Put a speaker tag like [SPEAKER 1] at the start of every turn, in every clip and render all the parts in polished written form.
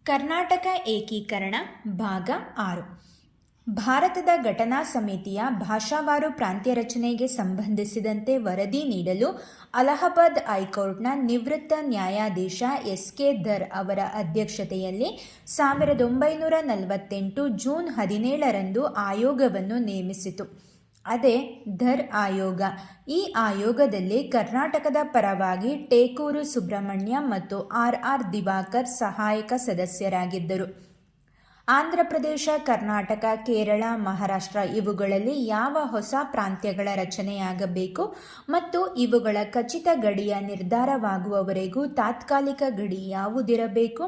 [SPEAKER 1] ಕರ್ನಾಟಕ ಏಕೀಕರಣ ಭಾಗ 6. ಭಾರತದ ಘಟನಾ ಸಮಿತಿಯ ಭಾಷಾವಾರು ಪ್ರಾಂತ್ಯ ರಚನೆಗೆ ಸಂಬಂಧಿಸಿದಂತೆ ವರದಿ ನೀಡಲು ಅಲಹಾಬಾದ್ ಹೈಕೋರ್ಟ್ನ ನಿವೃತ್ತ ನ್ಯಾಯಾಧೀಶ ಎಸ್.ಕೆ. ಧರ್ ಅವರ ಅಧ್ಯಕ್ಷತೆಯಲ್ಲಿ 1948 ಜೂನ್ 17ರಂದು ಆಯೋಗವನ್ನು ನೇಮಿಸಿತು. ಅದೇ ಧರ್ ಆಯೋಗ. ಈ ಆಯೋಗದಲ್ಲಿ ಕರ್ನಾಟಕದ ಪರವಾಗಿ ಟೇಕೂರು ಸುಬ್ರಹ್ಮಣ್ಯ ಮತ್ತು ಆರ್ ದಿವಾಕರ್ ಸಹಾಯಕ ಸದಸ್ಯರಾಗಿದ್ದರು. ಆಂಧ್ರಪ್ರದೇಶ, ಕರ್ನಾಟಕ, ಕೇರಳ, ಮಹಾರಾಷ್ಟ್ರ ಇವುಗಳಲ್ಲಿ ಯಾವ ಹೊಸ ಪ್ರಾಂತ್ಯಗಳ ರಚನೆಯಾಗಬೇಕು ಮತ್ತು ಇವುಗಳ ಖಚಿತ ಗಡಿಯ ನಿರ್ಧಾರವಾಗುವವರೆಗೂ ತಾತ್ಕಾಲಿಕ ಗಡಿ ಯಾವುದಿರಬೇಕು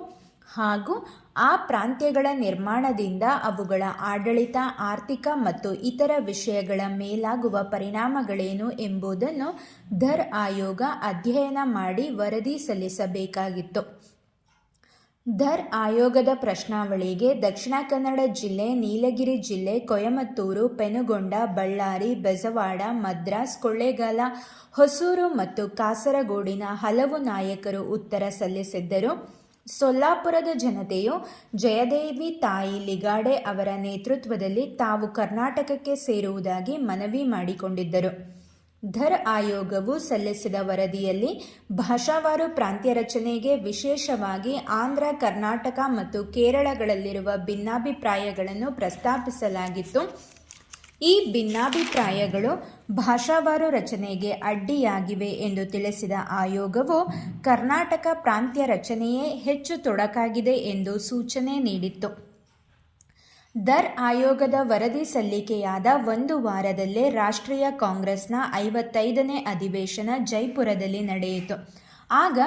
[SPEAKER 1] ಹಾಗೂ ಆ ಪ್ರಾಂತ್ಯಗಳ ನಿರ್ಮಾಣದಿಂದ ಅವುಗಳ ಆಡಳಿತ, ಆರ್ಥಿಕ ಮತ್ತು ಇತರ ವಿಷಯಗಳ ಮೇಲಾಗುವ ಪರಿಣಾಮಗಳೇನು ಎಂಬುದನ್ನು ಧರ್ ಆಯೋಗ ಅಧ್ಯಯನ ಮಾಡಿ ವರದಿ ಸಲ್ಲಿಸಬೇಕಾಗಿತ್ತು. ಧರ್ ಆಯೋಗದ ಪ್ರಶ್ನಾವಳಿಗೆ ದಕ್ಷಿಣ ಕನ್ನಡ ಜಿಲ್ಲೆ, ನೀಲಗಿರಿ ಜಿಲ್ಲೆ, ಕೊಯಮತ್ತೂರು, ಪೆನುಗೊಂಡ, ಬಳ್ಳಾರಿ, ಬೆಜವಾಡ, ಮದ್ರಾಸ್, ಕೊಳ್ಳೇಗಾಲ, ಹೊಸೂರು ಮತ್ತು ಕಾಸರಗೋಡಿನ ಹಲವು ನಾಯಕರು ಉತ್ತರ ಸಲ್ಲಿಸಿದ್ದರು. ಸೊಲ್ಲಾಪುರದ ಜನತೆಯು ಜಯದೇವಿ ತಾಯಿ ಲಿಗಾಡೆ ಅವರ ನೇತೃತ್ವದಲ್ಲಿ ತಾವು ಕರ್ನಾಟಕಕ್ಕೆ ಸೇರುವುದಾಗಿ ಮನವಿ ಮಾಡಿಕೊಂಡಿದ್ದರು. ಧರ್ ಆಯೋಗವು ಸಲ್ಲಿಸಿದ ವರದಿಯಲ್ಲಿ ಭಾಷಾವಾರು ಪ್ರಾಂತ್ಯ ರಚನೆಗೆ ವಿಶೇಷವಾಗಿ ಆಂಧ್ರ, ಕರ್ನಾಟಕ ಮತ್ತು ಕೇರಳಗಳಲ್ಲಿರುವ ಭಿನ್ನಾಭಿಪ್ರಾಯಗಳನ್ನು ಪ್ರಸ್ತಾಪಿಸಲಾಗಿತ್ತು. ಈ ಭಿನ್ನಾಭಿಪ್ರಾಯಗಳು ಭಾಷಾವಾರು ರಚನೆಗೆ ಅಡ್ಡಿಯಾಗಿವೆ ಎಂದು ತಿಳಿಸಿದ ಆಯೋಗವು ಕರ್ನಾಟಕ ಪ್ರಾಂತ್ಯ ರಚನೆಯೇ ಹೆಚ್ಚು ತೊಡಕಾಗಿದೆ ಎಂದು ಸೂಚನೆ ನೀಡಿತ್ತು. ಧರ್ ಆಯೋಗದ ವರದಿ ಸಲ್ಲಿಕೆಯಾದ 1 ವಾರದಲ್ಲೇ ರಾಷ್ಟ್ರೀಯ ಕಾಂಗ್ರೆಸ್ನ 55ನೇ ಅಧಿವೇಶನ ಜೈಪುರದಲ್ಲಿ ನಡೆಯಿತು. ಆಗ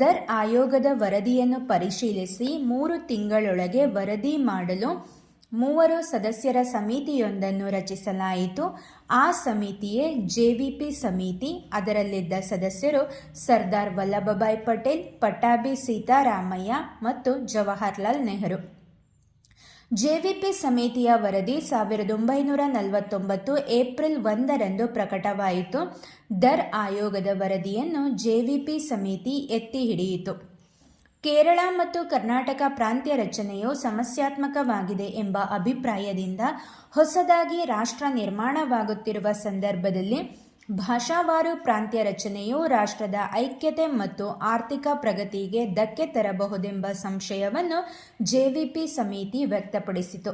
[SPEAKER 1] ಧರ್ ಆಯೋಗದ ವರದಿಯನ್ನು ಪರಿಶೀಲಿಸಿ 3 ತಿಂಗಳೊಳಗೆ ವರದಿ ಮಾಡಲು 3 ಸದಸ್ಯರ ಸಮಿತಿಯೊಂದನ್ನು ರಚಿಸಲಾಯಿತು. ಆ ಸಮಿತಿಯೇ ಜೆವಿಪಿ ಸಮಿತಿ. ಅದರಲ್ಲಿದ್ದ ಸದಸ್ಯರು ಸರ್ದಾರ್ ವಲ್ಲಭಭಾಯ್ ಪಟೇಲ್, ಪಟ್ಟಾಭಿ ಸೀತಾರಾಮಯ್ಯ ಮತ್ತು ಜವಾಹರ್ಲಾಲ್ ನೆಹರು. ಜೆವಿಪಿ ಸಮಿತಿಯ ವರದಿ 1949 ಏಪ್ರಿಲ್ 1ರಂದು ಪ್ರಕಟವಾಯಿತು. ಧರ್ ಆಯೋಗದ ವರದಿಯನ್ನು ಜೆವಿಪಿ ಸಮಿತಿ ಎತ್ತಿ ಹಿಡಿಯಿತು. ಕೇರಳ ಮತ್ತು ಕರ್ನಾಟಕ ಪ್ರಾಂತ್ಯ ರಚನೆಯು ಸಮಸ್ಯಾತ್ಮಕವಾಗಿದೆ ಎಂಬ ಅಭಿಪ್ರಾಯದಿಂದ ಹೊಸದಾಗಿ ರಾಷ್ಟ್ರ ನಿರ್ಮಾಣವಾಗುತ್ತಿರುವ ಸಂದರ್ಭದಲ್ಲಿ ಭಾಷಾವಾರು ಪ್ರಾಂತ್ಯ ರಚನೆಯು ರಾಷ್ಟ್ರದ ಐಕ್ಯತೆ ಮತ್ತು ಆರ್ಥಿಕ ಪ್ರಗತಿಗೆ ಧಕ್ಕೆ ತರಬಹುದೆಂಬ ಸಂಶಯವನ್ನು ಜೆವಿಪಿ ಸಮಿತಿ ವ್ಯಕ್ತಪಡಿಸಿತು.